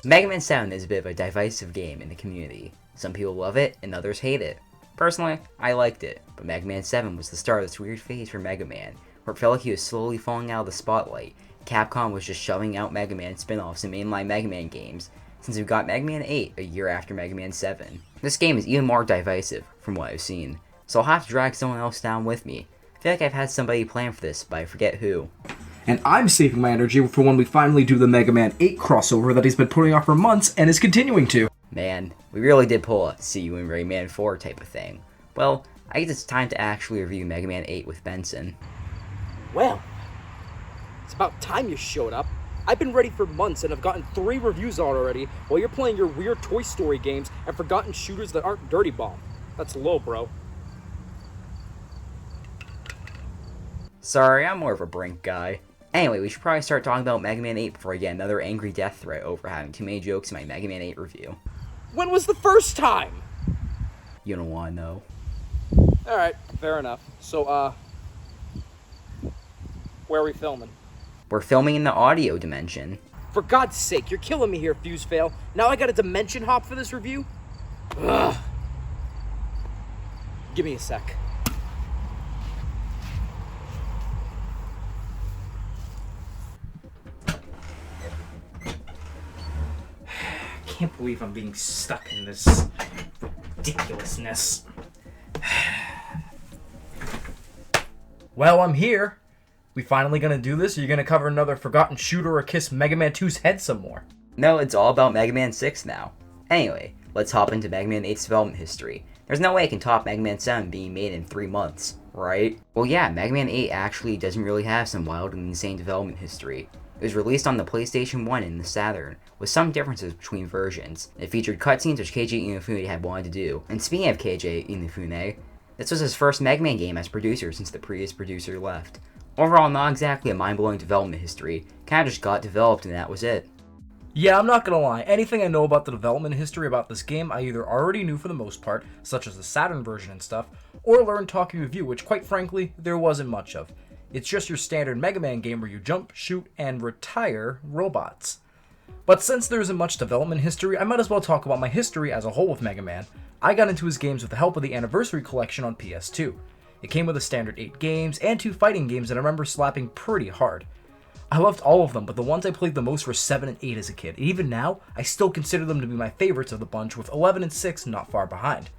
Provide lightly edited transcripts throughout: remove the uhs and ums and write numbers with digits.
Mega Man 7 is a bit of a divisive game in the community. Some people love it and others hate it. Personally, I liked it, but Mega Man 7 was the start of this weird phase for Mega Man, where it felt like he was slowly falling out of the spotlight. Capcom was just shoving out Mega Man spin-offs in mainline Mega Man games, since we got Mega Man 8 a year after Mega Man 7. This game is even more divisive, from what I've seen, so I'll have to drag someone else down with me. I feel like I've had somebody plan for this, but I forget who. And I'm saving my energy for when we finally do the Mega Man 8 crossover that he's been putting off for months and is continuing to. Man, we really did pull a see you in Rayman 4 type of thing. Well, I guess it's time to actually review Mega Man 8 with Benson. Well, it's about time you showed up. I've been ready for months and have gotten 3 reviews already while you're playing your weird Toy Story games and forgotten shooters that aren't Dirty Bomb. That's low, bro. Sorry, I'm more of a Brink guy. Anyway, we should probably start talking about Mega Man 8 before I get another angry death threat over having too many jokes in my Mega Man 8 review. When was the first time? You don't want to know. Alright, fair enough. So, where are we filming? We're filming in the audio dimension. For God's sake, you're killing me here, FuseFall. Now I gotta dimension hop for this review? Ugh. Give me a sec. I can't believe I'm being stuck in this ridiculousness. Well, I'm here. We finally gonna do this, or you're gonna cover another forgotten shooter or kiss Mega Man 2's head some more? No, it's all about Mega Man 6 now. Anyway, let's hop into Mega Man 8's development history. There's no way it can top Mega Man 7 being made in 3 months, right? Well yeah, Mega Man 8 actually doesn't really have some wild and insane development history. It was released on the PlayStation 1 and the Saturn, with some differences between versions. It featured cutscenes which KJ Inafune had wanted to do. And speaking of KJ Inafune, this was his first Mega Man game as producer since the previous producer left. Overall, not exactly a mind-blowing development history, kinda just got developed and that was it. Yeah, I'm not gonna lie, anything I know about the development history about this game I either already knew for the most part, such as the Saturn version and stuff, or learned talking with you, which quite frankly, there wasn't much of. It's just your standard Mega Man game where you jump, shoot, and retire robots. But since there isn't much development history, I might as well talk about my history as a whole with Mega Man. I got into his games with the help of the Anniversary Collection on PS2. It came with a standard 8 games and 2 fighting games that I remember slapping pretty hard. I loved all of them, but the ones I played the most were 7 and 8 as a kid, and even now, I still consider them to be my favorites of the bunch, with 11 and 6 not far behind.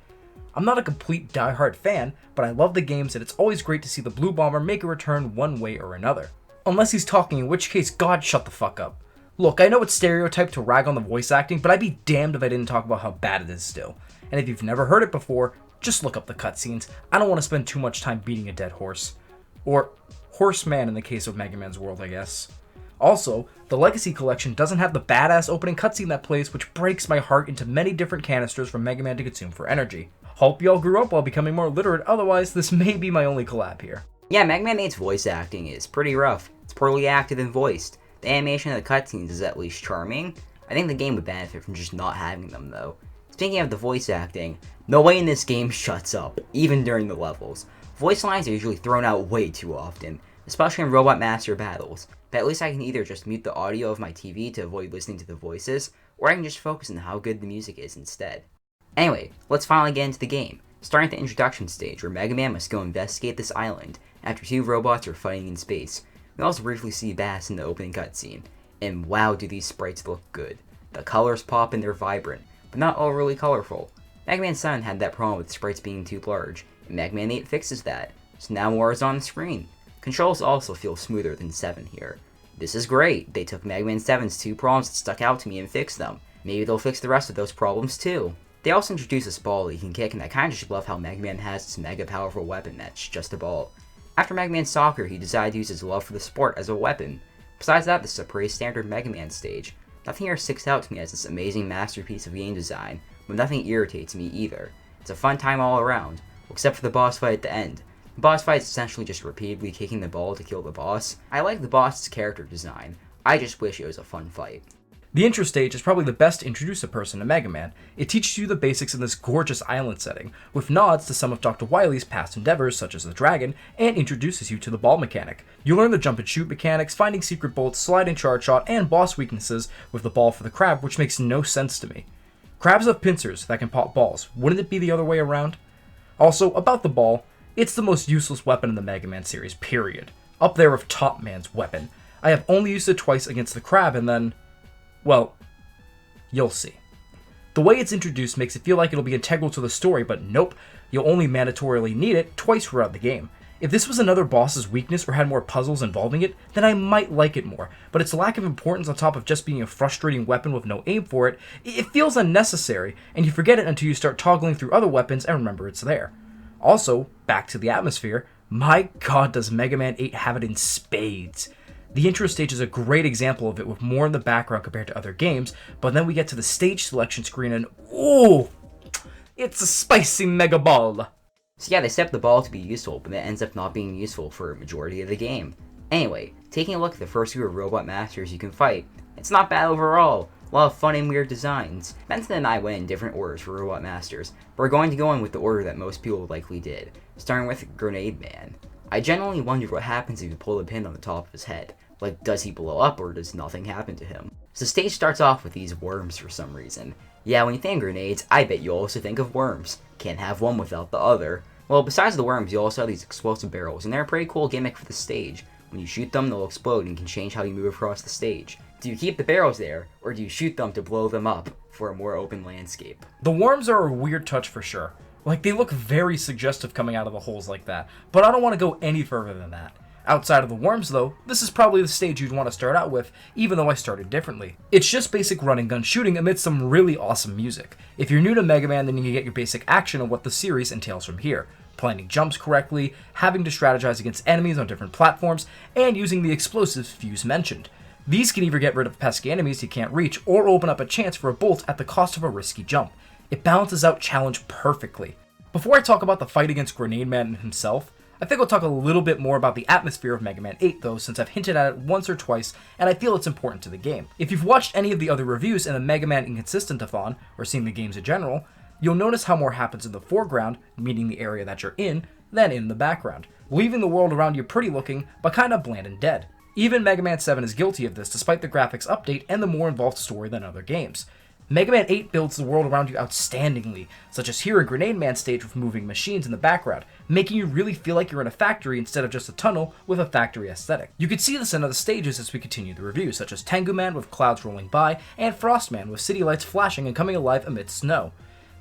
I'm not a complete die-hard fan, but I love the games and it's always great to see the Blue Bomber make a return one way or another. Unless he's talking, in which case, God shut the fuck up. Look, I know it's stereotyped to rag on the voice acting, but I'd be damned if I didn't talk about how bad it is still. And if you've never heard it before, just look up the cutscenes. I don't want to spend too much time beating a dead horse. Or horseman in the case of Mega Man's world, I guess. Also, the Legacy Collection doesn't have the badass opening cutscene that plays, which breaks my heart into many different canisters for Mega Man to consume for energy. Hope y'all grew up while becoming more literate, otherwise this may be my only collab here. Yeah, Mega Man 8's voice acting is pretty rough. It's poorly acted and voiced. The animation of the cutscenes is at least charming. I think the game would benefit from just not having them though. Speaking of the voice acting, no way in this game shuts up, even during the levels. Voice lines are usually thrown out way too often, especially in Robot Master battles, but at least I can either just mute the audio of my TV to avoid listening to the voices, or I can just focus on how good the music is instead. Anyway, let's finally get into the game, starting at the introduction stage where Mega Man must go investigate this island after 2 robots are fighting in space. We also briefly see Bass in the opening cutscene, and wow do these sprites look good. The colors pop and they're vibrant, but not overly colorful. Mega Man 7 had that problem with sprites being too large, and Mega Man 8 fixes that, so now more is on the screen. Controls also feel smoother than 7 here. This is great, they took Mega Man 7's 2 problems that stuck out to me and fixed them. Maybe they'll fix the rest of those problems too. They also introduce this ball that you can kick, and I kinda just love how Mega Man has this mega powerful weapon that's just a ball. After Mega Man Soccer, he decided to use his love for the sport as a weapon. Besides that, this is a pretty standard Mega Man stage. Nothing here sticks out to me as this amazing masterpiece of game design, but nothing irritates me either. It's a fun time all around, except for the boss fight at the end. The boss fight is essentially just repeatedly kicking the ball to kill the boss. I like the boss's character design, I just wish it was a fun fight. The intro stage is probably the best to introduce a person to Mega Man. It teaches you the basics in this gorgeous island setting, with nods to some of Dr. Wily's past endeavors such as the dragon, and introduces you to the ball mechanic. You learn the jump and shoot mechanics, finding secret bolts, slide and charge shot, and boss weaknesses with the ball for the crab, which makes no sense to me. Crabs have pincers that can pop balls, wouldn't it be the other way around? Also, about the ball, it's the most useless weapon in the Mega Man series, period. Up there with Top Man's weapon. I have only used it twice against the crab and then... well, you'll see. The way it's introduced makes it feel like it'll be integral to the story, but nope, you'll only mandatorily need it twice throughout the game. If this was another boss's weakness or had more puzzles involving it, then I might like it more, but its lack of importance on top of just being a frustrating weapon with no aim for it, it feels unnecessary, and you forget it until you start toggling through other weapons and remember it's there. Also, back to the atmosphere, my god does Mega Man 8 have it in spades. The intro stage is a great example of it with more in the background compared to other games, but then we get to the stage selection screen and ooh, it's a spicy Mega Ball. So yeah, they set up the ball to be useful, but it ends up not being useful for a majority of the game. Anyway, taking a look at the first few robot masters you can fight, it's not bad overall. A lot of fun and weird designs. Benson and I went in different orders for robot masters, but we're going to go in with the order that most people likely did, starting with Grenade Man. I genuinely wondered what happens if you pull the pin on the top of his head. Like, does he blow up or does nothing happen to him? So the stage starts off with these worms for some reason. Yeah, when you think grenades, I bet you also think of worms. Can't have one without the other. Well, besides the worms, you also have these explosive barrels, and they're a pretty cool gimmick for the stage. When you shoot them, they'll explode and can change how you move across the stage. Do you keep the barrels there, or do you shoot them to blow them up for a more open landscape? The worms are a weird touch for sure. Like, they look very suggestive coming out of the holes like that, but I don't want to go any further than that. Outside of the worms though, this is probably the stage you'd want to start out with, even though I started differently. It's just basic run and gun shooting amidst some really awesome music. If you're new to Mega Man, then you can get your basic action of what the series entails from here. Planning jumps correctly, having to strategize against enemies on different platforms, and using the explosives Fuse mentioned. These can either get rid of pesky enemies you can't reach, or open up a chance for a bolt at the cost of a risky jump. It balances out challenge perfectly. Before I talk about the fight against Grenade Man himself, I think I'll talk a little bit more about the atmosphere of Mega Man 8 though, since I've hinted at it once or twice, and I feel it's important to the game. If you've watched any of the other reviews in the Mega Man Inconsistent-a-thon, or seen the games in general, you'll notice how more happens in the foreground, meaning the area that you're in, than in the background, leaving the world around you pretty looking, but kinda bland and dead. Even Mega Man 7 is guilty of this despite the graphics update and the more involved story than other games. Mega Man 8 builds the world around you outstandingly, such as here in Grenade Man stage with moving machines in the background, making you really feel like you're in a factory instead of just a tunnel with a factory aesthetic. You could see this in other stages as we continue the review, such as Tengu Man with clouds rolling by, and Frost Man with city lights flashing and coming alive amidst snow.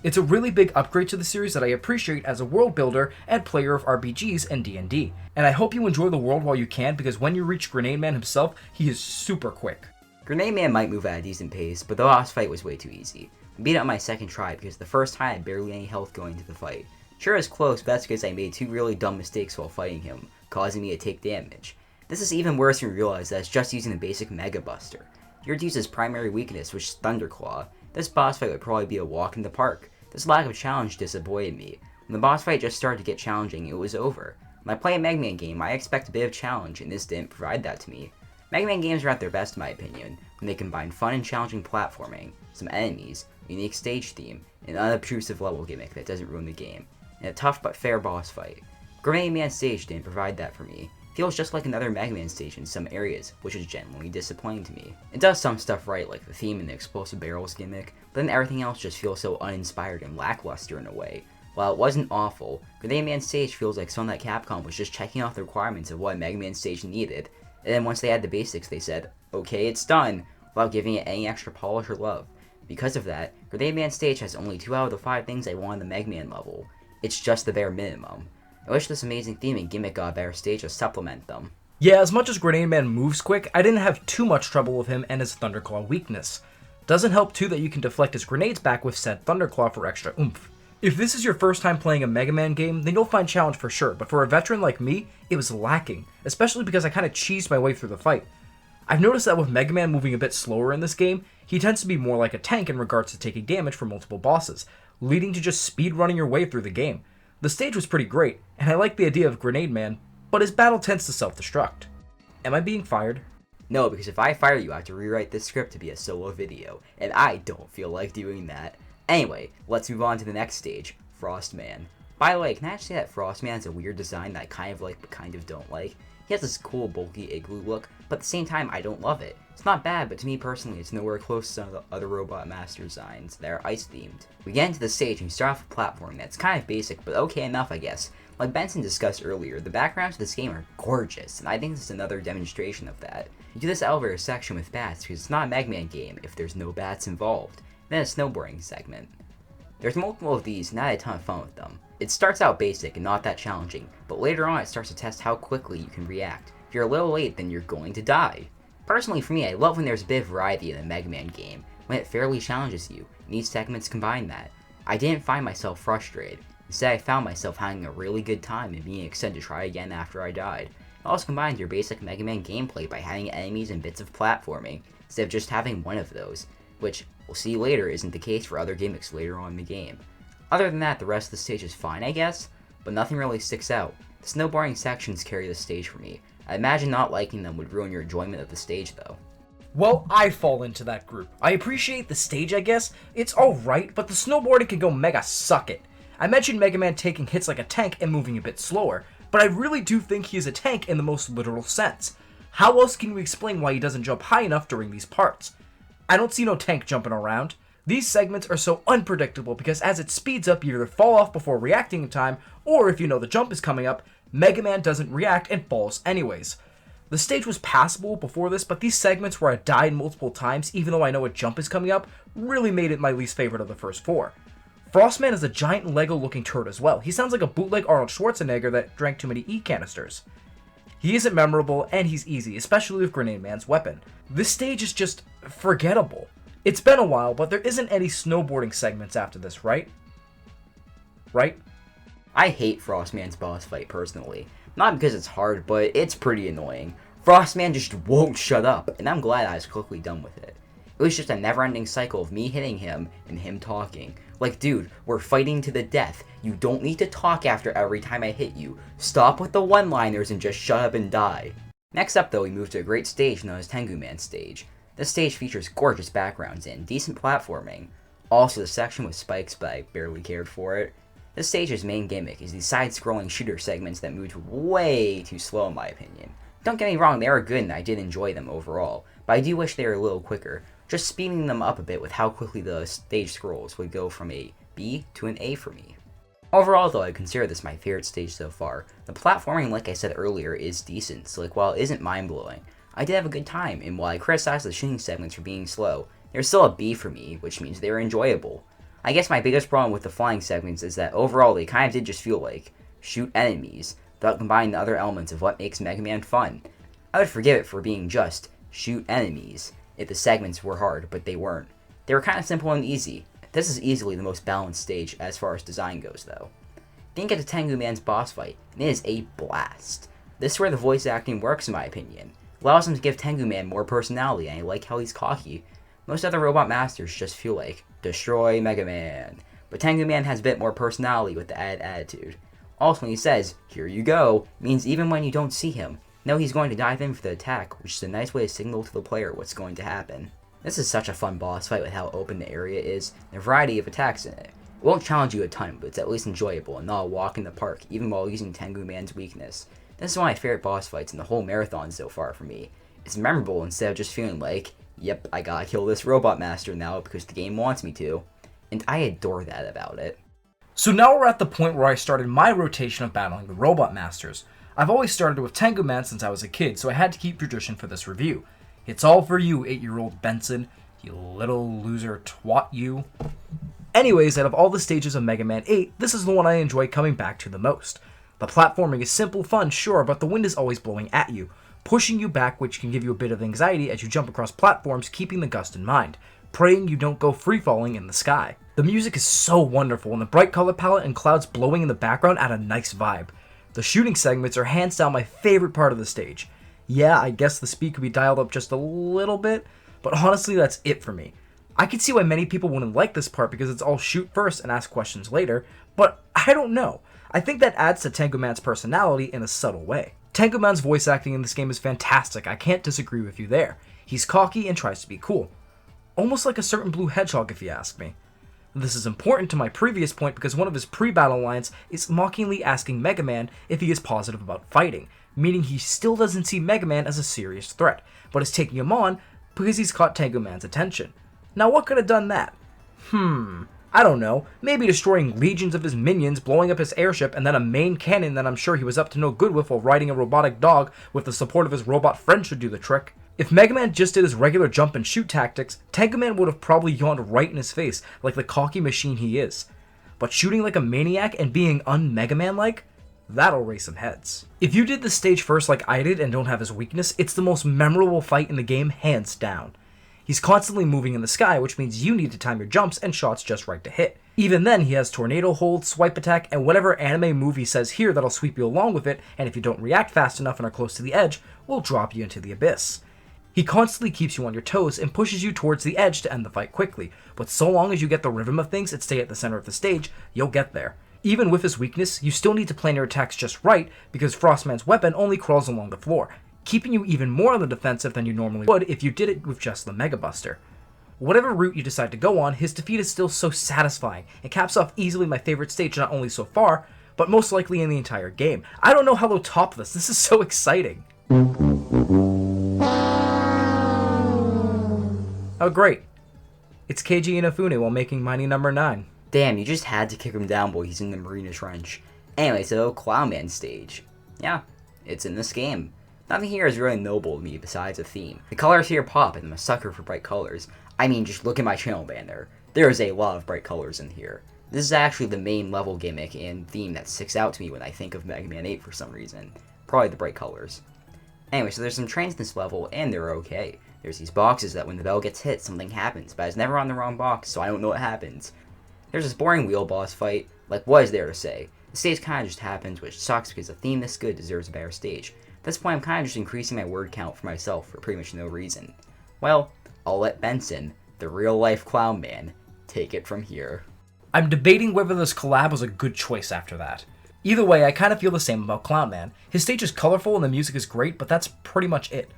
It's a really big upgrade to the series that I appreciate as a world builder and player of RPGs and D&D, and I hope you enjoy the world while you can, because when you reach Grenade Man himself, he is super quick. Grenade Man might move at a decent pace, but the boss fight was way too easy. I beat it on my second try because the first time I had barely any health going into the fight. Sure, it was close, but that's because I made two really dumb mistakes while fighting him, causing me to take damage. This is even worse when you realize that it's just using the basic Mega Buster. You're to use his primary weakness, which is Thunderclaw. This boss fight would probably be a walk in the park. This lack of challenge disappointed me. When the boss fight just started to get challenging, it was over. When I play a Mega Man game, I expect a bit of challenge, and this didn't provide that to me. Mega Man games are at their best in my opinion, when they combine fun and challenging platforming, some enemies, a unique stage theme, an unobtrusive level gimmick that doesn't ruin the game, and a tough but fair boss fight. Grenade Man stage didn't provide that for me. It feels just like another Mega Man stage in some areas, which is genuinely disappointing to me. It does some stuff right, like the theme and the explosive barrels gimmick, but then everything else just feels so uninspired and lackluster in a way. While it wasn't awful, Grenade Man stage feels like something that Capcom was just checking off the requirements of what a Mega Man stage needed, and then once they had the basics, they said, okay, it's done, without giving it any extra polish or love. Because of that, Grenade Man stage has only 2 out of the 5 things I want in the Mega Man level. It's just the bare minimum. I wish this amazing theme and gimmick got a better stage to supplement them. Yeah, as much as Grenade Man moves quick, I didn't have too much trouble with him and his Thunderclaw weakness. Doesn't help too that you can deflect his grenades back with said Thunderclaw for extra oomph. If this is your first time playing a Mega Man game, then you'll find challenge for sure, but for a veteran like me, it was lacking, especially because I kinda cheesed my way through the fight. I've noticed that with Mega Man moving a bit slower in this game, he tends to be more like a tank in regards to taking damage from multiple bosses, leading to just speed running your way through the game. The stage was pretty great, and I like the idea of Grenade Man, but his battle tends to self-destruct. Am I being fired? No, because if I fire you, I have to rewrite this script to be a solo video, and I don't feel like doing that. Anyway, let's move on to the next stage, Frostman. By the way, can I actually say that Frostman has a weird design that I kind of like but kind of don't like? He has this cool bulky igloo look, but at the same time I don't love it. It's not bad, but to me personally it's nowhere close to some of the other Robot Master designs that are ice themed. We get into the stage and we start off with platforming that's kind of basic, but okay enough I guess. Like Benson discussed earlier, the backgrounds of this game are gorgeous, and I think this is another demonstration of that. You do this elevator section with bats because it's not a Mega Man game if there's no bats involved. Then a snowboarding segment. There's multiple of these and I had a ton of fun with them. It starts out basic and not that challenging, but later on it starts to test how quickly you can react. If you're a little late, then you're going to die. Personally for me, I love when there's a bit of variety in a Mega Man game, when it fairly challenges you, and each segments combine that. I didn't find myself frustrated. Instead, I found myself having a really good time and being excited to try again after I died. It also combines your basic Mega Man gameplay by having enemies and bits of platforming, instead of just having one of those, which we'll see later isn't the case for other gimmicks later on in the game. Other than that, the rest of the stage is fine, I guess, but nothing really sticks out. The snowboarding sections carry the stage for me. I imagine not liking them would ruin your enjoyment of the stage, though. Well, I fall into that group. I appreciate the stage, I guess. It's alright, but the snowboarding can go mega suck it. I mentioned Mega Man taking hits like a tank and moving a bit slower, but I really do think he is a tank in the most literal sense. How else can we explain why he doesn't jump high enough during these parts? I don't see no tank jumping around. These segments are so unpredictable because as it speeds up, you either fall off before reacting in time, or if you know the jump is coming up, Mega Man doesn't react and falls anyways. The stage was passable before this, but these segments where I died multiple times even though I know a jump is coming up really made it my least favorite of the first four. Frostman is a giant Lego looking turd as well. He sounds like a bootleg Arnold Schwarzenegger that drank too many E-canisters. He isn't memorable and he's easy, especially with Grenade Man's weapon. This stage is just forgettable. It's been a while, but there isn't any snowboarding segments after this, right? Right? I hate Frostman's boss fight personally. Not because it's hard, but it's pretty annoying. Frostman just won't shut up, and I'm glad I was quickly done with it. It was just a never-ending cycle of me hitting him and him talking. Like, dude, we're fighting to the death. You don't need to talk after every time I hit you. Stop with the one-liners and just shut up and die. Next up, though, we move to a great stage known as Tengu Man stage. This stage features gorgeous backgrounds and decent platforming. Also, the section with spikes, but I barely cared for it. This stage's main gimmick is these side-scrolling shooter segments that moved way too slow in my opinion. Don't get me wrong, they are good and I did enjoy them overall, but I do wish they were a little quicker. Just speeding them up a bit with how quickly the stage scrolls would go from a B to an A for me. Overall though, I consider this my favorite stage so far. The platforming, like I said earlier, is decent, so while it isn't mind-blowing, I did have a good time, and while I criticized the shooting segments for being slow, they're still a B for me, which means they were enjoyable. I guess my biggest problem with the flying segments is that overall they kind of did just feel like shoot enemies, without combining the other elements of what makes Mega Man fun. I would forgive it for being just shoot enemies if the segments were hard, but they weren't. They were kind of simple and easy. This is easily the most balanced stage as far as design goes though. Then get to Tengu Man's boss fight, and it is a blast. This is where the voice acting works in my opinion. It allows him to give Tengu Man more personality, and I like how he's cocky. Most other Robot Masters just feel like, destroy Mega Man. But Tengu Man has a bit more personality with the added attitude. Also when he says, here you go, means even when you don't see him, know he's going to dive in for the attack, which is a nice way to signal to the player what's going to happen. This is such a fun boss fight with how open the area is, and a variety of attacks in it. It won't challenge you a ton, but it's at least enjoyable and not a walk in the park, even while using Tengu Man's weakness. This is one of my favorite boss fights in the whole marathon so far for me. It's memorable instead of just feeling like, yep, I gotta kill this Robot Master now because the game wants me to. And I adore that about it. So now we're at the point where I started my rotation of battling the Robot Masters. I've always started with Tengu Man since I was a kid, so I had to keep tradition for this review. It's all for you, 8-year-old Benson, you little loser twat you. Anyways, out of all the stages of Mega Man 8, this is the one I enjoy coming back to the most. The platforming is simple fun, sure, but the wind is always blowing at you, pushing you back, which can give you a bit of anxiety as you jump across platforms, keeping the gust in mind, praying you don't go free-falling in the sky. The music is so wonderful, and the bright color palette and clouds blowing in the background add a nice vibe. The shooting segments are hands down my favorite part of the stage. Yeah, I guess the speed could be dialed up just a little bit, but honestly that's it for me. I can see why many people wouldn't like this part because it's all shoot first and ask questions later, but I don't know. I think that adds to Tengu Man's personality in a subtle way. Tango Man's voice acting in this game is fantastic, I can't disagree with you there. He's cocky and tries to be cool. Almost like a certain blue hedgehog if you ask me. This is important to my previous point because one of his pre-battle lines is mockingly asking Mega Man if he is positive about fighting, meaning he still doesn't see Mega Man as a serious threat, but is taking him on because he's caught Tango Man's attention. Now what could have done that? I don't know, maybe destroying legions of his minions, blowing up his airship, and then a main cannon that I'm sure he was up to no good with while riding a robotic dog with the support of his robot friend should do the trick. If Mega Man just did his regular jump and shoot tactics, Tango Man would have probably yawned right in his face like the cocky machine he is. But shooting like a maniac and being un-Mega Man-like? That'll raise some heads. If you did the stage first like I did and don't have his weakness, it's the most memorable fight in the game hands down. He's constantly moving in the sky, which means you need to time your jumps and shots just right to hit. Even then, he has tornado hold, swipe attack, and whatever anime move he says here that'll sweep you along with it, and if you don't react fast enough and are close to the edge, will drop you into the abyss. He constantly keeps you on your toes and pushes you towards the edge to end the fight quickly, but so long as you get the rhythm of things and stay at the center of the stage, you'll get there. Even with his weakness, you still need to plan your attacks just right because Frostman's weapon only crawls along the floor, keeping you even more on the defensive than you normally would if you did it with just the Mega Buster. Whatever route you decide to go on, his defeat is still so satisfying and caps off easily my favorite stage not only so far, but most likely in the entire game. I don't know how they'll top this is so exciting. Oh great, it's Keiji Inafune while making Mighty Number 9. Damn, you just had to kick him down while he's in the Marina Trench. Anyway, so Clown Man stage. Yeah, it's in this game. Nothing here is really noble to me besides a theme. The colors here pop and I'm a sucker for bright colors. I mean, just look at my channel banner. There is a lot of bright colors in here. This is actually the main level gimmick and theme that sticks out to me when I think of Mega Man 8 for some reason. Probably the bright colors. Anyway, so there's some trains in this level, and they're okay. There's these boxes that when the bell gets hit, something happens, but I was never on the wrong box, so I don't know what happens. There's this boring wheel boss fight. Like, what is there to say? The stage kinda just happens, which sucks because a theme this good deserves a better stage. At this point, I'm kinda just increasing my word count for myself for pretty much no reason. Well, I'll let Benson, the real-life Clown Man, take it from here. I'm debating whether this collab was a good choice after that. Either way, I kind of feel the same about Clown Man. His stage is colorful and the music is great, but that's pretty much it.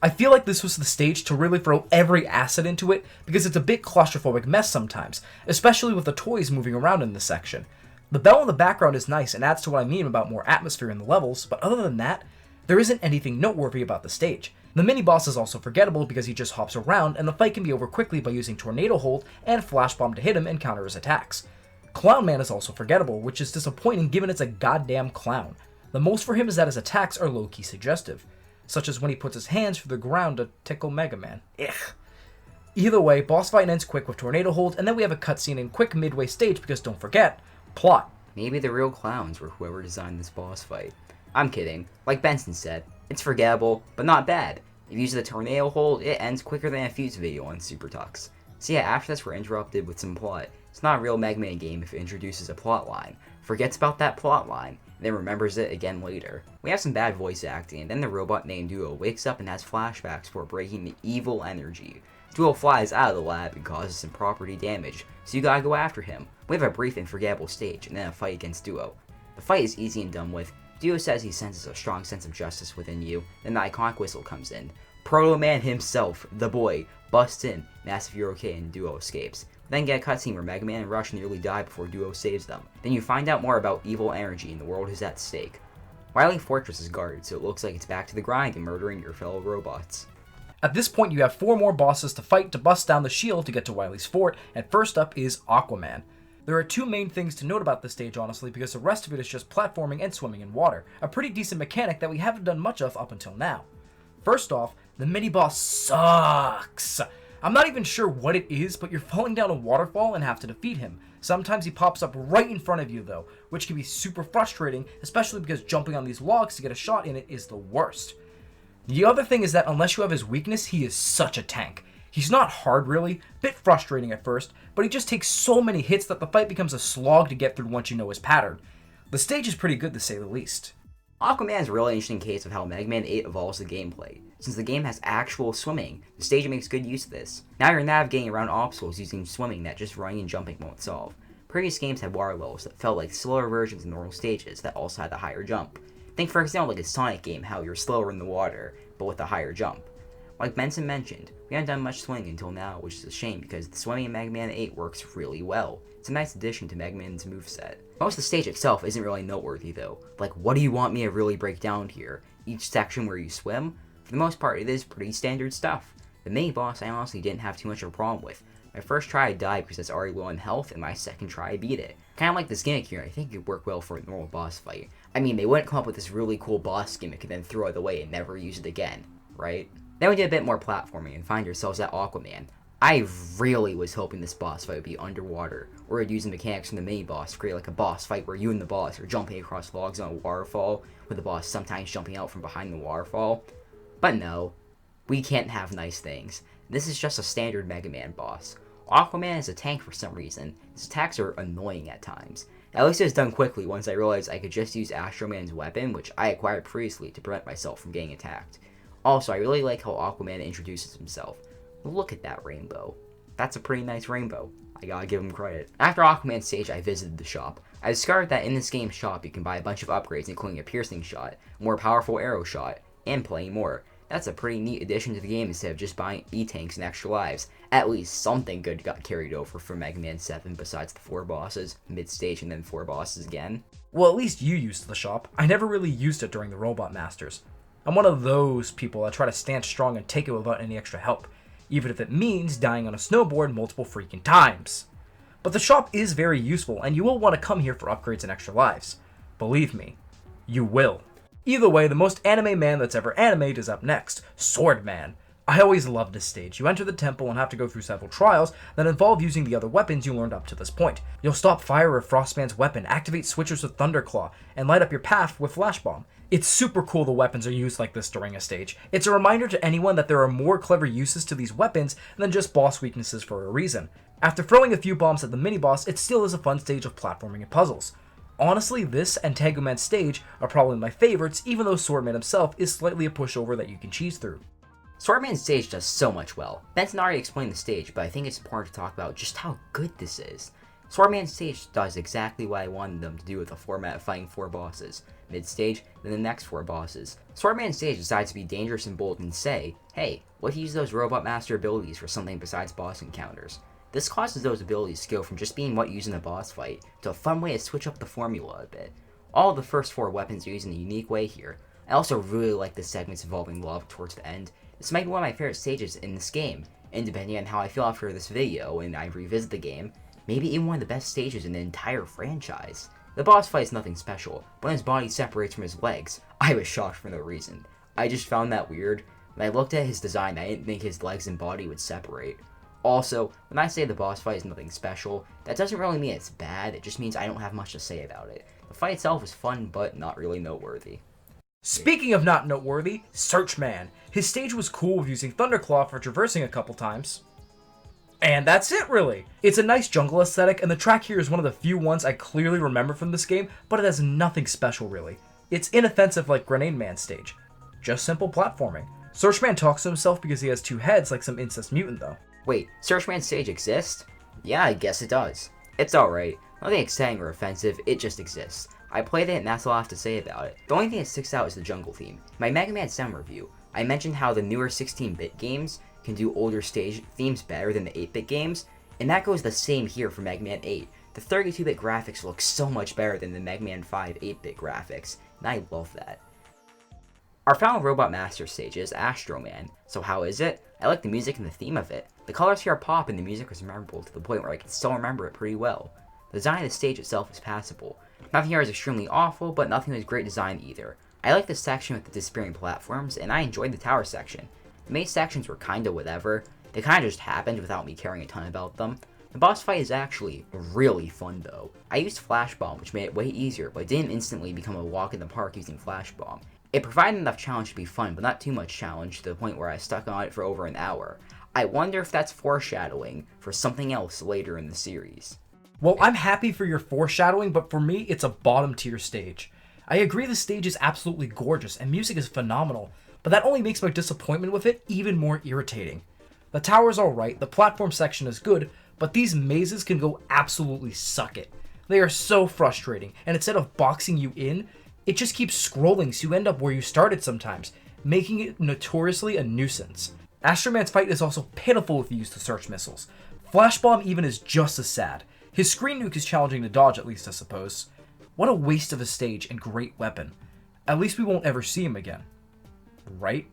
I feel like this was the stage to really throw every asset into it because it's a bit claustrophobic mess sometimes, especially with the toys moving around in this section. The bell in the background is nice and adds to what I mean about more atmosphere in the levels, but other than that, there isn't anything noteworthy about the stage. The mini-boss is also forgettable because he just hops around and the fight can be over quickly by using Tornado Hold and Flash Bomb to hit him and counter his attacks. Clown Man is also forgettable, which is disappointing given it's a goddamn clown. The most for him is that his attacks are low-key suggestive, such as when he puts his hands through the ground to tickle Mega Man. Ugh. Either way, boss fight ends quick with Tornado Hold, and then we have a cutscene in quick midway stage because don't forget, plot. Maybe the real clowns were whoever designed this boss fight. I'm kidding. Like Benson said, it's forgettable, but not bad. If you use the Tornado Hold, it ends quicker than a Fuse video on Super Tux. So yeah, after this we're interrupted with some plot. It's not a real Mega Man game if it introduces a plot line, forgets about that plot line, and then remembers it again later. We have some bad voice acting, and then the robot named Duo wakes up and has flashbacks for breaking the evil energy. Duo flies out of the lab and causes some property damage, so you gotta go after him. We have a brief and forgettable stage, and then a fight against Duo. The fight is easy and done with. Duo says he senses a strong sense of justice within you, then the iconic whistle comes in. Proto Man himself, the boy, busts in, and asks if you're okay, and Duo escapes. Then get a cutscene where Mega Man and Rush nearly die before Duo saves them. Then you find out more about evil energy and the world is at stake. Wily Fortress is guarded, so it looks like it's back to the grind and murdering your fellow robots. At this point, you have 4 more bosses to fight to bust down the shield to get to Wily's fort, and first up is Aquaman. There are 2 main things to note about this stage, honestly, because the rest of it is just platforming and swimming in water, a pretty decent mechanic that we haven't done much of up until now. First off, the mini-boss sucks. I'm not even sure what it is, but you're falling down a waterfall and have to defeat him. Sometimes he pops up right in front of you though, which can be super frustrating, especially because jumping on these logs to get a shot in it is the worst. The other thing is that unless you have his weakness, he is such a tank. He's not hard really, bit frustrating at first, but he just takes so many hits that the fight becomes a slog to get through once you know his pattern. The stage is pretty good to say the least. Aquaman is a really interesting case of how Mega Man 8 evolves the gameplay. Since the game has actual swimming, the stage makes good use of this. Now you're navigating around obstacles using swimming that just running and jumping won't solve. Previous games had water levels that felt like slower versions of normal stages that also had a higher jump. Think for example like a Sonic game, how you're slower in the water, but with a higher jump. Like Benson mentioned, we haven't done much swimming until now, which is a shame because the swimming in Mega Man 8 works really well. It's a nice addition to Mega Man's moveset. Most of the stage itself isn't really noteworthy though. Like, what do you want me to really break down here? Each section where you swim? For the most part, it is pretty standard stuff. The mini boss I honestly didn't have too much of a problem with. My first try I died because I was already low on health, and my second try I beat it. Kinda like this gimmick here, I think it would work well for a normal boss fight. I mean, they wouldn't come up with this really cool boss gimmick and then throw it away and never use it again, right? Then we did a bit more platforming and find ourselves at Aquaman. I really was hoping this boss fight would be underwater, or would use the mechanics from the mini boss to create like a boss fight where you and the boss are jumping across logs on a waterfall, with the boss sometimes jumping out from behind the waterfall. But no, we can't have nice things. This is just a standard Mega Man boss. Aquaman is a tank for some reason. His attacks are annoying at times. At least it was done quickly once I realized I could just use Astro Man's weapon, which I acquired previously to prevent myself from getting attacked. Also, I really like how Aquaman introduces himself. Look at that rainbow. That's a pretty nice rainbow. I gotta give him credit. After Aquaman's stage, I visited the shop. I discovered that in this game's shop, you can buy a bunch of upgrades, including a piercing shot, a more powerful arrow shot, and plenty more. That's a pretty neat addition to the game instead of just buying E-tanks and extra lives. At least something good got carried over from Mega Man 7 besides the 4 bosses, mid-stage and then 4 bosses again. Well, at least you used the shop. I never really used it during the Robot Masters. I'm one of those people that try to stand strong and take it without any extra help, even if it means dying on a snowboard multiple freaking times. But the shop is very useful, and you will want to come here for upgrades and extra lives. Believe me, you will. Either way, the most anime man that's ever animated is up next, Sword Man. I always loved this stage. You enter the temple and have to go through several trials that involve using the other weapons you learned up to this point. You'll stop fire with Frostman's weapon, activate switches with Thunderclaw, and light up your path with Flash Bomb. It's super cool the weapons are used like this during a stage. It's a reminder to anyone that there are more clever uses to these weapons than just boss weaknesses for a reason. After throwing a few bombs at the mini-boss, it still is a fun stage of platforming and puzzles. Honestly, this and Tegoman's stage are probably my favorites, even though Swordman himself is slightly a pushover that you can cheese through. Swordman's stage does so much well. Benson already explained the stage, but I think it's important to talk about just how good this is. Swordman's stage does exactly what I wanted them to do with the format of fighting 4 bosses. Mid-stage, then the next 4 bosses. Swordman's stage decides to be dangerous and bold and say, hey, what if you use those Robot Master abilities for something besides boss encounters? This causes those abilities to go from just being what you use in a boss fight to a fun way to switch up the formula a bit. All of the first 4 weapons are used in a unique way here. I also really like the segments involving lava towards the end. This might be one of my favorite stages in this game, and depending on how I feel after this video and I revisit the game, maybe even one of the best stages in the entire franchise. The boss fight is nothing special, but when his body separates from his legs, I was shocked for no reason. I just found that weird. When I looked at his design, I didn't think his legs and body would separate. Also, when I say the boss fight is nothing special, that doesn't really mean it's bad, it just means I don't have much to say about it. The fight itself is fun, but not really noteworthy. Speaking of not noteworthy, Searchman. His stage was cool with using Thunderclaw for traversing a couple times. And that's it, really. It's a nice jungle aesthetic, and the track here is one of the few ones I clearly remember from this game, but it has nothing special, really. It's inoffensive like Grenade Man's stage. Just simple platforming. Searchman talks to himself because he has 2 heads like some incest mutant, though. Wait, Searchman's stage exists? Yeah, I guess it does. It's alright. Nothing exciting or offensive, it just exists. I played it and that's all I have to say about it. The only thing that sticks out is the jungle theme. In my Mega Man 7 review, I mentioned how the newer 16-bit games can do older stage themes better than the 8-bit games, and that goes the same here for Mega Man 8. The 32-bit graphics look so much better than the Mega Man 5 8-bit graphics, and I love that. Our final Robot Master stage is Astro Man. So how is it? I like the music and the theme of it. The colors here are pop and the music was memorable to the point where I can still remember it pretty well. The design of the stage itself is passable. Nothing here is extremely awful, but nothing was great design either. I like the section with the disappearing platforms, and I enjoyed the tower section. The main sections were kinda whatever. They kinda just happened without me caring a ton about them. The boss fight is actually really fun though. I used Flash Bomb, which made it way easier, but it didn't instantly become a walk in the park using Flash Bomb. It provided enough challenge to be fun, but not too much challenge to the point where I stuck on it for over an hour. I wonder if that's foreshadowing for something else later in the series. Well, I'm happy for your foreshadowing, but for me, it's a bottom tier stage. I agree the stage is absolutely gorgeous and music is phenomenal, but that only makes my disappointment with it even more irritating. The tower's alright, the platform section is good, but these mazes can go absolutely suck it. They are so frustrating, and instead of boxing you in, It just keeps scrolling so you end up where you started sometimes, making it notoriously a nuisance. Astro Man's fight is also pitiful if you use the search missiles. Flash Bomb even is just as sad. His screen nuke is challenging to dodge, at least I suppose. What a waste of a stage and great weapon. At least we won't ever see him again. Right?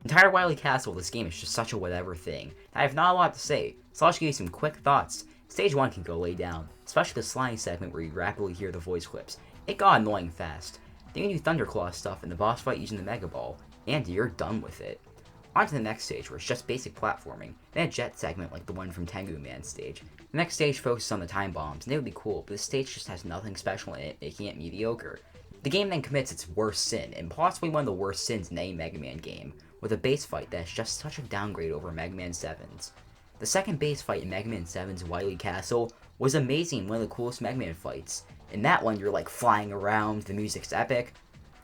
Entire Wily Castle, this game is just such a whatever thing. I have not a lot to say, so I'll just give you some quick thoughts. Stage 1 can go lay down, especially the sliding segment where you rapidly hear the voice clips. It got annoying fast. Then you do Thunderclaw stuff in the boss fight using the Mega Ball, and you're done with it. On to the next stage where it's just basic platforming, then a jet segment like the one from Tengu Man's stage. The next stage focuses on the time bombs, and they would be cool, but this stage just has nothing special in it, making it mediocre. The game then commits its worst sin, and possibly one of the worst sins in any Mega Man game, with a base fight that is just such a downgrade over Mega Man 7's. The second base fight in Mega Man 7's Wily Castle was amazing, one of the coolest Mega Man fights. In that one, you're like flying around, the music's epic.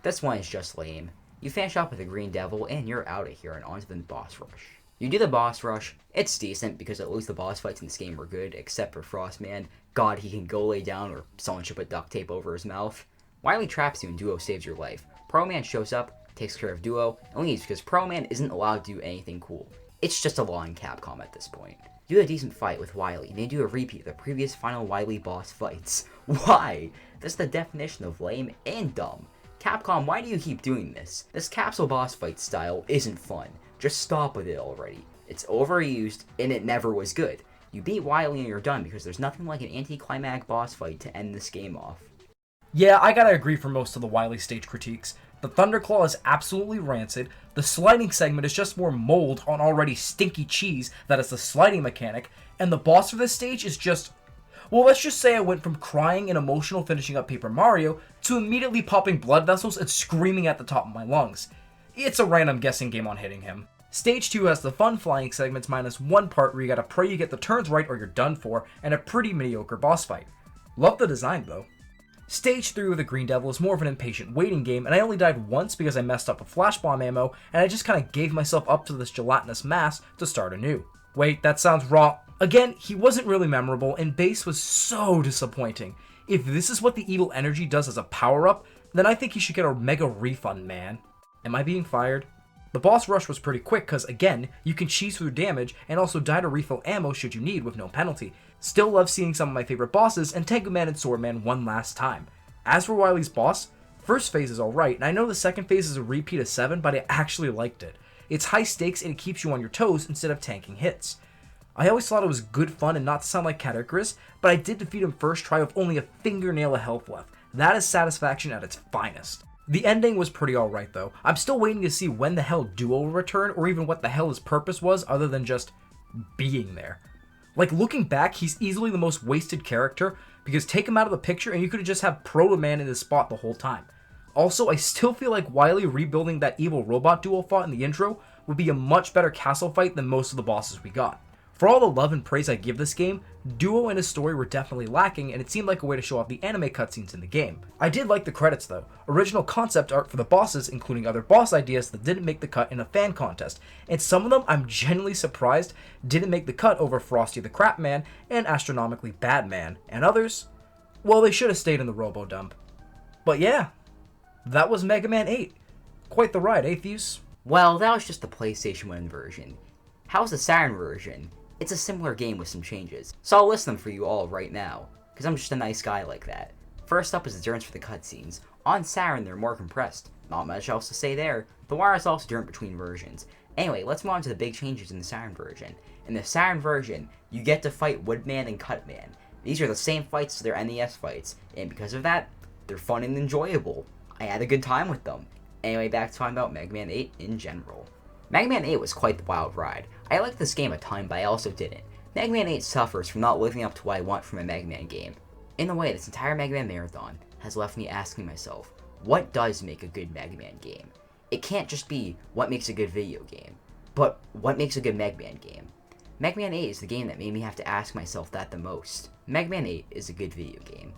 This one is just lame. You finish up with a Green Devil, and you're out of here and onto the boss rush. You do the boss rush, it's decent because at least the boss fights in this game were good, except for Frostman. God, he can go lay down or someone should put duct tape over his mouth. Wily traps you and Duo saves your life. Pro Man shows up, takes care of Duo, and leaves because Pro Man isn't allowed to do anything cool. It's just a law in Capcom at this point. You do a decent fight with Wily, and they do a repeat of the previous final Wily boss fights. Why? That's the definition of lame and dumb. Capcom, why do you keep doing this? This capsule boss fight style isn't fun. Just stop with it already. It's overused, and it never was good. You beat Wily and you're done because there's nothing like an anticlimactic boss fight to end this game off. Yeah, I gotta agree for most of the Wily stage critiques. The Thunderclaw is absolutely rancid, the sliding segment is just more mold on already stinky cheese that is the sliding mechanic, and the boss for this stage is just... Well, let's just say I went from crying and emotional finishing up Paper Mario to immediately popping blood vessels and screaming at the top of my lungs. It's a random guessing game on hitting him. Stage 2 has the fun flying segments minus one part where you gotta pray you get the turns right or you're done for, and a pretty mediocre boss fight. Love the design though. Stage 3 with the Green Devil is more of an impatient waiting game, and I only died once because I messed up with Flash Bomb ammo, and I just kinda gave myself up to this gelatinous mass to start anew. Wait, that sounds wrong. Again, he wasn't really memorable, and base was so disappointing. If this is what the evil energy does as a power-up, then I think he should get a mega refund, man. Am I being fired? The boss rush was pretty quick because, again, you can cheese through damage and also die to refill ammo should you need with no penalty. Still love seeing some of my favorite bosses and Tengu Man and Swordman one last time. As for Wily's boss, first phase is alright, and I know the second phase is a repeat of 7, but I actually liked it. It's high stakes and it keeps you on your toes instead of tanking hits. I always thought it was good fun and not to sound like Catacrys, but I did defeat him first try with only a fingernail of health left. That is satisfaction at its finest. The ending was pretty alright though. I'm still waiting to see when the hell Duo will return or even what the hell his purpose was other than just being there. Like looking back, he's easily the most wasted character because take him out of the picture and you could have just had Proto Man in his spot the whole time. Also, I still feel like Wily rebuilding that evil robot duo fought in the intro would be a much better castle fight than most of the bosses we got. For all the love and praise I give this game, Duo and his story were definitely lacking, and it seemed like a way to show off the anime cutscenes in the game. I did like the credits though. Original concept art for the bosses, including other boss ideas that didn't make the cut in a fan contest, and some of them I'm genuinely surprised didn't make the cut over Frosty the Crap Man and Astronomically Bad Man, and others, well, they should have stayed in the Robo Dump. But yeah, that was Mega Man 8. Quite the ride, eh, Fuse? Well, that was just the PlayStation 1 version. How's the Saturn version? It's a similar game with some changes, so I'll list them for you all right now, because I'm just a nice guy like that. First up is the turns for the cutscenes. On Saturn, they're more compressed. Not much else to say there. The wire is also different between versions. Anyway, let's move on to the big changes in the Saturn version. In the Saturn version, you get to fight Woodman and Cutman. These are the same fights as their NES fights, and because of that, they're fun and enjoyable. I had a good time with them. Anyway, back to talking about Mega Man 8 in general. Mega Man 8 was quite the wild ride. I liked this game a ton, but I also didn't. Mega Man 8 suffers from not living up to what I want from a Mega Man game. In a way, this entire Mega Man marathon has left me asking myself, what does make a good Mega Man game? It can't just be what makes a good video game, but what makes a good Mega Man game? Mega Man 8 is the game that made me have to ask myself that the most. Mega Man 8 is a good video game,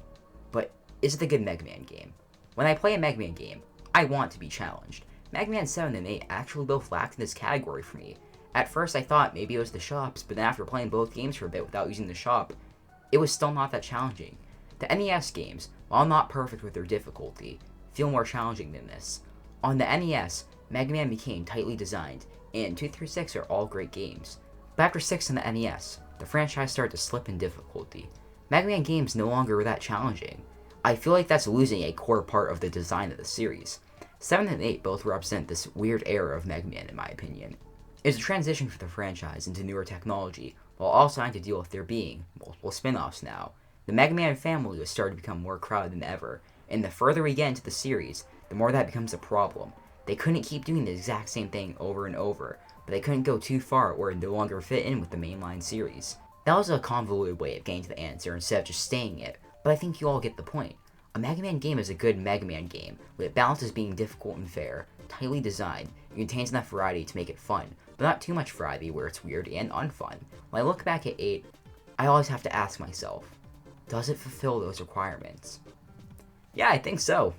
but is it a good Mega Man game? When I play a Mega Man game, I want to be challenged. Mega Man 7 and 8 actually both lacked in this category for me. At first I thought maybe it was the shops, but then after playing both games for a bit without using the shop, it was still not that challenging. The NES games, while not perfect with their difficulty, feel more challenging than this. On the NES, Mega Man became tightly designed, and 2 through 6 are all great games. But after 6 on the NES, the franchise started to slip in difficulty. Mega Man games no longer were that challenging. I feel like that's losing a core part of the design of the series. 7 and 8 both represent this weird era of Mega Man in my opinion. It's a transition for the franchise into newer technology, while also having to deal with there being multiple spin-offs now. The Mega Man family was starting to become more crowded than ever, and the further we get into the series, the more that becomes a problem. They couldn't keep doing the exact same thing over and over, but they couldn't go too far or it no longer fit in with the mainline series. That was a convoluted way of getting to the answer instead of just saying it, but I think you all get the point. A Mega Man game is a good Mega Man game, with it balances being difficult and fair, tightly designed, and contains enough variety to make it fun, but not too much variety where it's weird and unfun. When I look back at 8, I always have to ask myself, does it fulfill those requirements? Yeah, I think so.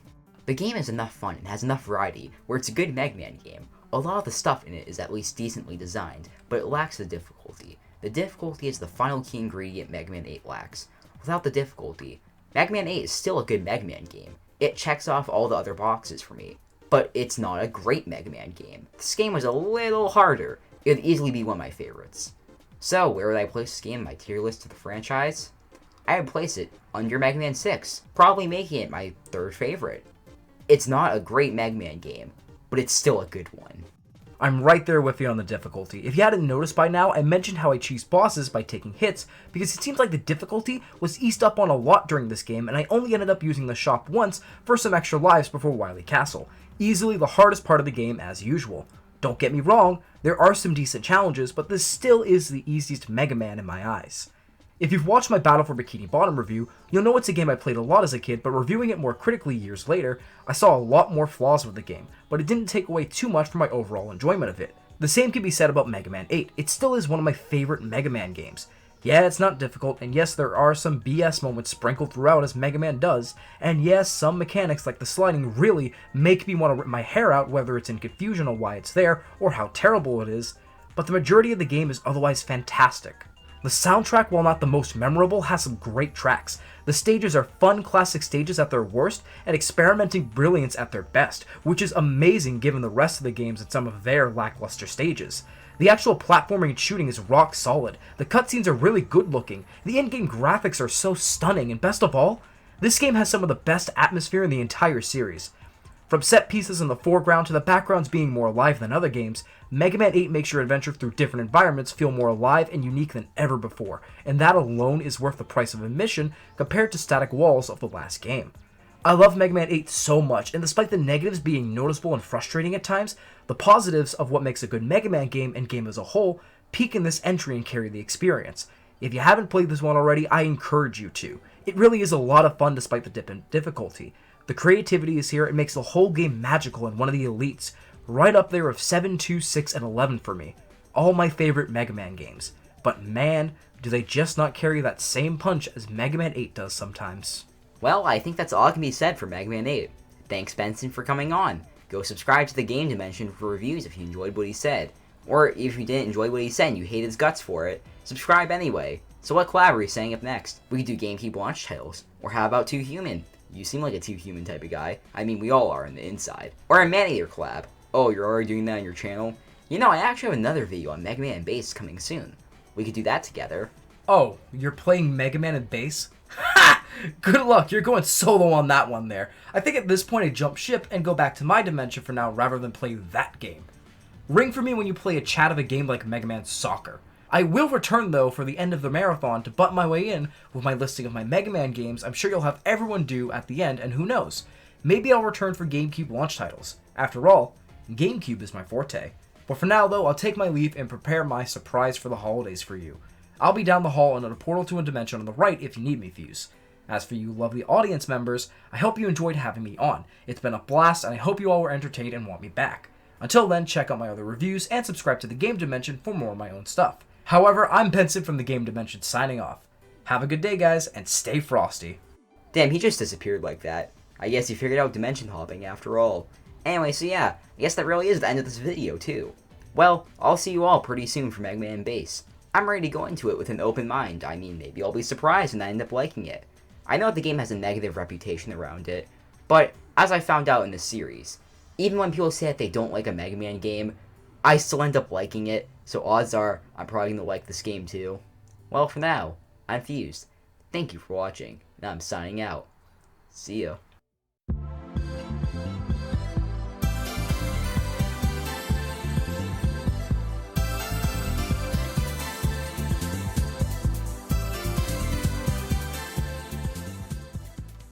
The game is enough fun and has enough variety where it's a good Mega Man game. A lot of the stuff in it is at least decently designed, but it lacks the difficulty. The difficulty is the final key ingredient Mega Man 8 lacks. Without the difficulty, Mega Man 8 is still a good Mega Man game. It checks off all the other boxes for me, but it's not a great Mega Man game. This game was a little harder. It would easily be one of my favorites. So, where would I place this game in my tier list of the franchise? I would place it under Mega Man 6, probably making it my 3rd favorite. It's not a great Mega Man game, but it's still a good one. I'm right there with you on the difficulty. If you hadn't noticed by now, I mentioned how I choose bosses by taking hits, because it seems like the difficulty was eased up on a lot during this game, and I only ended up using the shop once for some extra lives before Wily Castle. Easily the hardest part of the game as usual. Don't get me wrong, there are some decent challenges, but this still is the easiest Mega Man in my eyes. If you've watched my Battle for Bikini Bottom review, you'll know it's a game I played a lot as a kid, but reviewing it more critically years later, I saw a lot more flaws with the game, but it didn't take away too much from my overall enjoyment of it. The same can be said about Mega Man 8. It still is one of my favorite Mega Man games. Yeah, it's not difficult, and yes, there are some BS moments sprinkled throughout as Mega Man does, and yes, some mechanics like the sliding really make me want to rip my hair out, whether it's in confusion on why it's there or how terrible it is, but the majority of the game is otherwise fantastic. The soundtrack, while not the most memorable, has some great tracks. The stages are fun classic stages at their worst, and experimenting brilliance at their best, which is amazing given the rest of the games and some of their lackluster stages. The actual platforming and shooting is rock solid, the cutscenes are really good looking, the in-game graphics are so stunning, and best of all, this game has some of the best atmosphere in the entire series. From set pieces in the foreground to the backgrounds being more alive than other games, Mega Man 8 makes your adventure through different environments feel more alive and unique than ever before, and that alone is worth the price of admission compared to static walls of the last game. I love Mega Man 8 so much, and despite the negatives being noticeable and frustrating at times, the positives of what makes a good Mega Man game and game as a whole peak in this entry and carry the experience. If you haven't played this one already, I encourage you to. It really is a lot of fun despite the dip in difficulty. The creativity is here, it makes the whole game magical and one of the elites, right up there of 7, 2, 6, and 11 for me. All my favorite Mega Man games. But man, do they just not carry that same punch as Mega Man 8 does sometimes. Well, I think that's all that can be said for Mega Man 8. Thanks Benson for coming on. Go subscribe to the Game Dimension for reviews if you enjoyed what he said. Or if you didn't enjoy what he said and you hate his guts for it, subscribe anyway. So what collab are you saying up next? We could do GameCube launch titles. Or how about Too Human? You seem like a Too Human type of guy. I mean, we all are on the inside. Or a Maneater collab. Oh, you're already doing that on your channel? You know, I actually have another video on Mega Man and Bass coming soon. We could do that together. Oh, you're playing Mega Man and Bass? Ha! Good luck, you're going solo on that one there. I think at this point I jump ship and go back to my dimension for now rather than play that game. Ring for me when you play a chat of a game like Mega Man Soccer. I will return though for the end of the marathon to butt my way in with my listing of my Mega Man games. I'm sure you'll have everyone do at the end, and who knows, maybe I'll return for GameCube launch titles. After all, GameCube is my forte. But for now though, I'll take my leave and prepare my surprise for the holidays for you. I'll be down the hall and at a portal to a dimension on the right if you need me, Fuse. As for you lovely audience members, I hope you enjoyed having me on. It's been a blast, and I hope you all were entertained and want me back. Until then, check out my other reviews and subscribe to the Game Dimension for more of my own stuff. However, I'm Benson from the Game Dimension signing off. Have a good day, guys, and stay frosty. Damn, he just disappeared like that. I guess he figured out dimension hopping after all. Anyway, so yeah, I guess that really is the end of this video, too. Well, I'll see you all pretty soon for Mega Man and Bass. I'm ready to go into it with an open mind. I mean, maybe I'll be surprised and I end up liking it. I know the game has a negative reputation around it, but as I found out in this series, even when people say that they don't like a Mega Man game, I still end up liking it, so odds are I'm probably going to like this game too. Well, for now, I'm Fused. Thank you for watching, and I'm signing out. See ya.